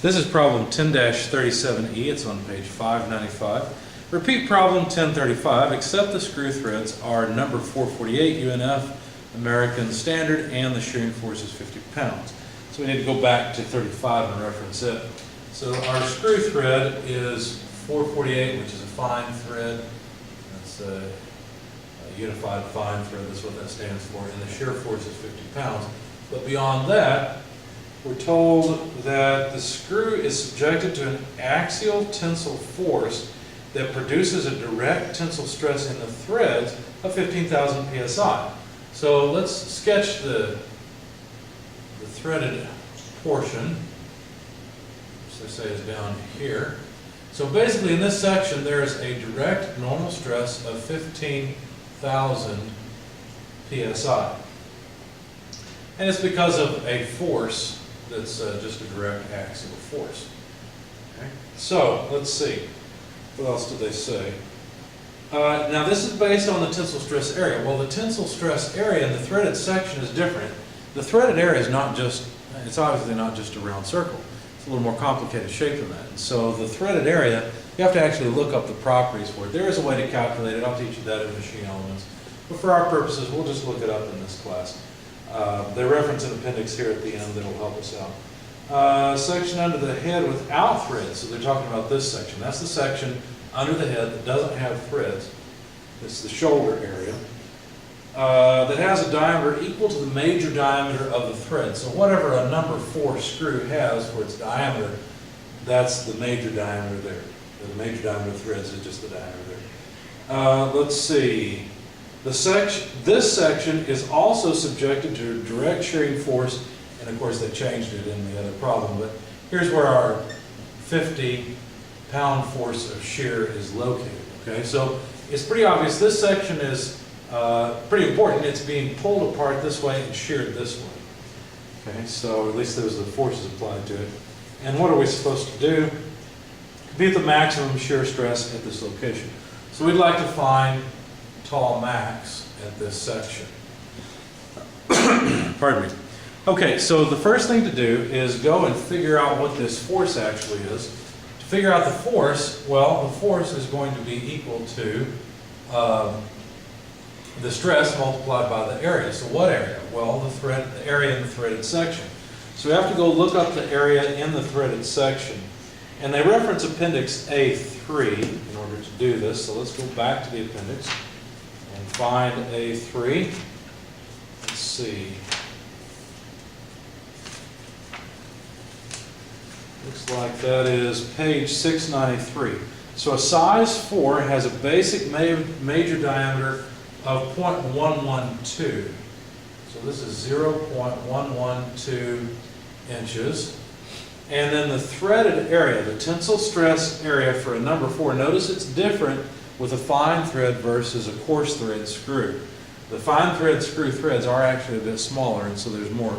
This is problem 10-37E. It's on page 595. Repeat problem 1035. Accept the screw threads are number 448 UNF, American Standard, and the shearing force is 50 pounds. So we need to go back to 35 and reference it. So our screw thread is 448, which is a fine thread. That's a unified fine thread. That's what that stands for. And the shear force is 50 pounds. But beyond that, we're told that the screw is subjected to an axial tensile force that produces a direct tensile stress in the threads of 15,000 psi. So let's sketch the threaded portion, which they say is down here. So basically in this section there is a direct normal stress of 15,000 psi. And it's because of a force that's just a direct axial force. Okay. So let's see. What else did they say? Now this is based on the tensile stress area. Well, the tensile stress area in the threaded section is different. The threaded area is not just, it's obviously not just a round circle. It's a little more complicated shape than that. And so the threaded area, you have to actually look up the properties for it. There is a way to calculate it. I'll teach you that in machine elements. But for our purposes, we'll just look it up in this class. They reference an appendix here at the end that will help us out. Section under the head without threads. So they're talking about this section. That's the section under the head that doesn't have threads. It's the shoulder area. That has a diameter equal to the major diameter of the thread. So whatever a number 4 screw has for its diameter, that's the major diameter there. The major diameter of threads is just the diameter there. Let's see. This section is also subjected to direct shearing force, and of course they changed it in the other problem, but here's where our 50-pound force of shear is located. Okay, so it's pretty obvious this section is pretty important. It's being pulled apart this way and sheared this way. Okay, so at least there's the forces applied to it. And what are we supposed to do? Compute the maximum shear stress at this location. So we'd like to find tall max at this section. Pardon me. Okay, so the first thing to do is go and figure out what this force actually is. To figure out the force, well, the force is going to be equal to the stress multiplied by the area. So what area? Well, the area in the threaded section. So we have to go look up the area in the threaded section. And they reference Appendix A3 in order to do this. So let's go back to the appendix and find A3. Let's see. Looks like that is page 693. So a size 4 has a basic major diameter of 0.112. So this is 0.112 inches. And then the threaded area, the tensile stress area for a number 4, notice it's different with a fine thread versus a coarse thread screw. The fine thread screw threads are actually a bit smaller, and so there's more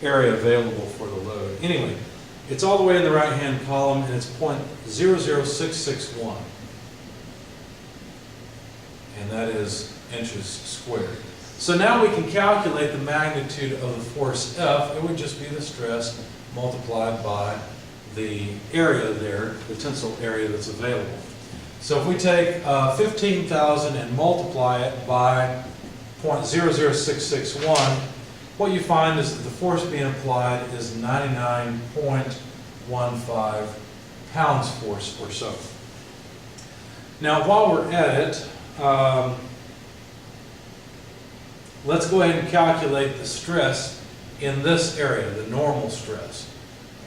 area available for the load. Anyway, it's all the way in the right-hand column, and it's 0.00661. And that is inches squared. So now we can calculate the magnitude of the force F. It would just be the stress multiplied by the area there, the tensile area that's available. So if we take 15,000 and multiply it by 0.00661, what you find is that the force being applied is 99.15 pounds force or so. Now while we're at it, let's go ahead and calculate the stress in this area, the normal stress.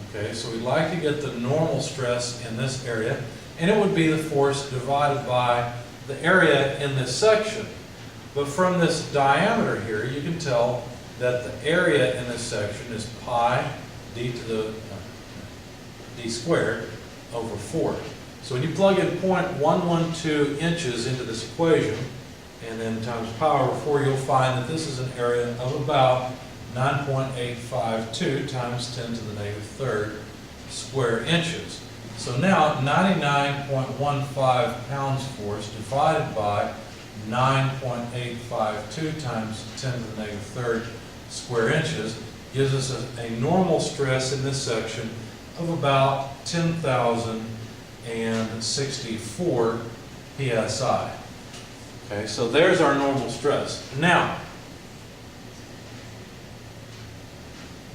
Okay, so we'd like to get the normal stress in this area, and it would be the force divided by the area in this section. But from this diameter here, you can tell that the area in this section is pi d to the d squared over 4. So when you plug in 0.112 inches into this equation, and then times pi over 4, you'll find that this is an area of about 9.852 times 10 to the negative third square inches. So now 99.15 pounds force divided by 9.852 times 10 to the negative third square inches gives us a normal stress in this section of about 10,064 psi. Okay, so there's our normal stress. Now,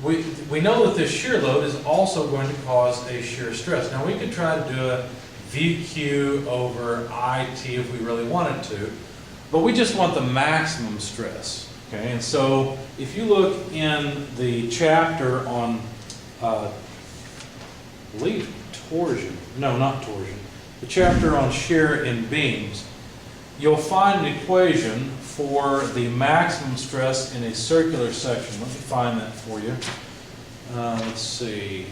we know that this shear load is also going to cause a shear stress. Now, we could try to do a VQ over IT if we really wanted to, but we just want the maximum stress. Okay, and so if you look in the chapter on, I believe torsion, no, not torsion, the chapter on shear in beams, you'll find an equation for the maximum stress in a circular section. Let me find that for you. Let's see.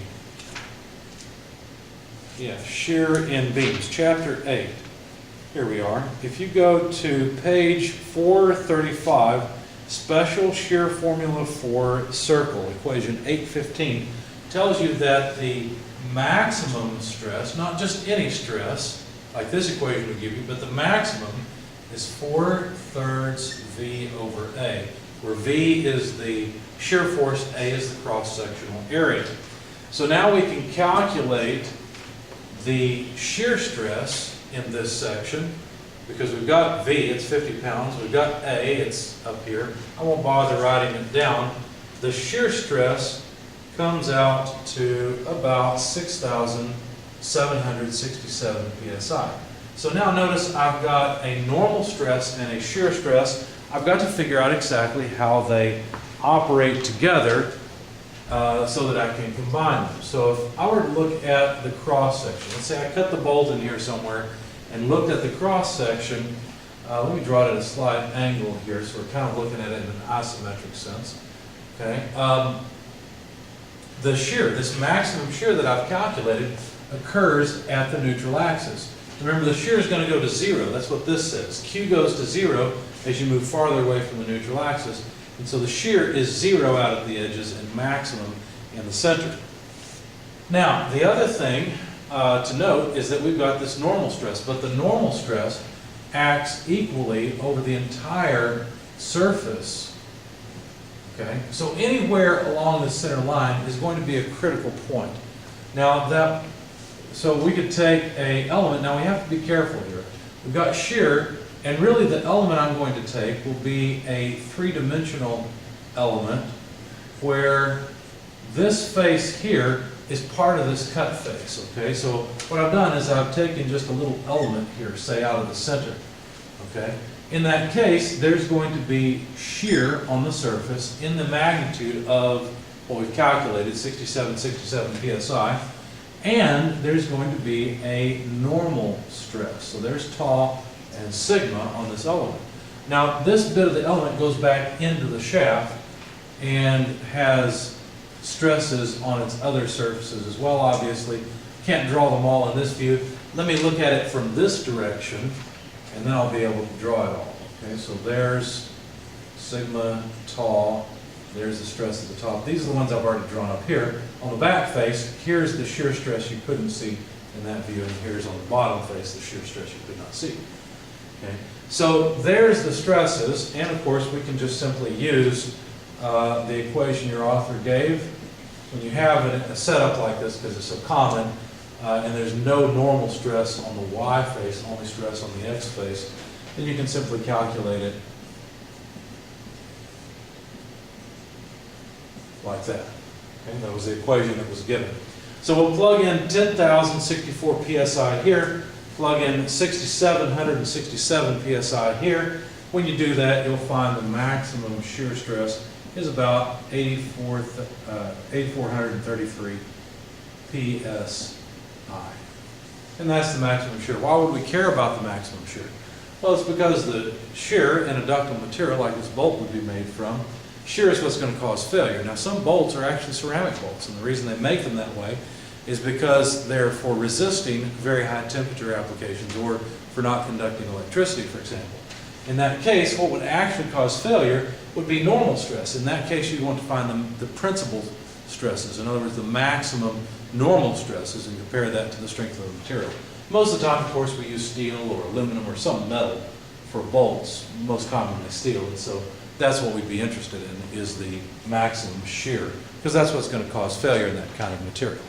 Yeah, shear in beams, chapter 8. Here we are. If you go to page 435, special shear formula for circle, equation 815, tells you that the maximum stress, not just any stress, like this equation would give you, but the maximum is 4/3 V over A, where V is the shear force, A is the cross-sectional area. So now we can calculate the shear stress in this section, because we've got V, it's 50 pounds, we've got A, it's up here. I won't bother writing it down. The shear stress comes out to about 6,767 psi. So now notice I've got a normal stress and a shear stress. I've got to figure out exactly how they operate together so that I can combine them. So if I were to look at the cross section, let's say I cut the bolt in here somewhere and looked at the cross section, let me draw it at a slight angle here so we're kind of looking at it in an isometric sense. Okay. The shear, this maximum shear that I've calculated, occurs at the neutral axis. Remember, the shear is going to go to 0. That's what this says. Q goes to 0 as you move farther away from the neutral axis. And so the shear is 0 out at the edges and maximum in the center. Now, the other thing to note is that we've got this normal stress, but the normal stress acts equally over the entire surface. Okay? So anywhere along the center line is going to be a critical point. Now, so we could take an element. Now we have to be careful here. We've got shear, and really the element I'm going to take will be a three-dimensional element where this face here is part of this cut face. Okay, so what I've done is I've taken just a little element here, say out of the center. Okay, in that case, there's going to be shear on the surface in the magnitude of what we've calculated, 67 psi. And there's going to be a normal stress. So there's tau and sigma on this element. Now, this bit of the element goes back into the shaft and has stresses on its other surfaces as well, obviously. Can't draw them all in this view. Let me look at it from this direction, and then I'll be able to draw it all. Okay, so there's sigma, tau. There's the stress at the top. These are the ones I've already drawn up here. On the back face, here's the shear stress you couldn't see in that view, and here's on the bottom face the shear stress you could not see. Okay, so there's the stresses, and of course we can just simply use the equation your author gave. When you have a setup like this, because it's so common, and there's no normal stress on the Y face, only stress on the X face, then you can simply calculate it like that. Okay, that was the equation that was given. So we'll plug in 10,064 psi here, plug in 6,767 psi here. When you do that, you'll find the maximum shear stress is about 8,433 psi. And that's the maximum shear. Why would we care about the maximum shear? Well, it's because the shear in a ductile material like this bolt would be made from, shear is what's going to cause failure. Now, some bolts are actually ceramic bolts, and the reason they make them that way is because they're for resisting very high temperature applications or for not conducting electricity, for example. In that case, what would actually cause failure would be normal stress. In that case, you'd want to find the principal stresses, in other words, the maximum normal stresses, and compare that to the strength of the material. Most of the time, of course, we use steel or aluminum or some metal for bolts, most commonly steel, and so that's what we'd be interested in, is the maximum shear, because that's what's going to cause failure in that kind of material.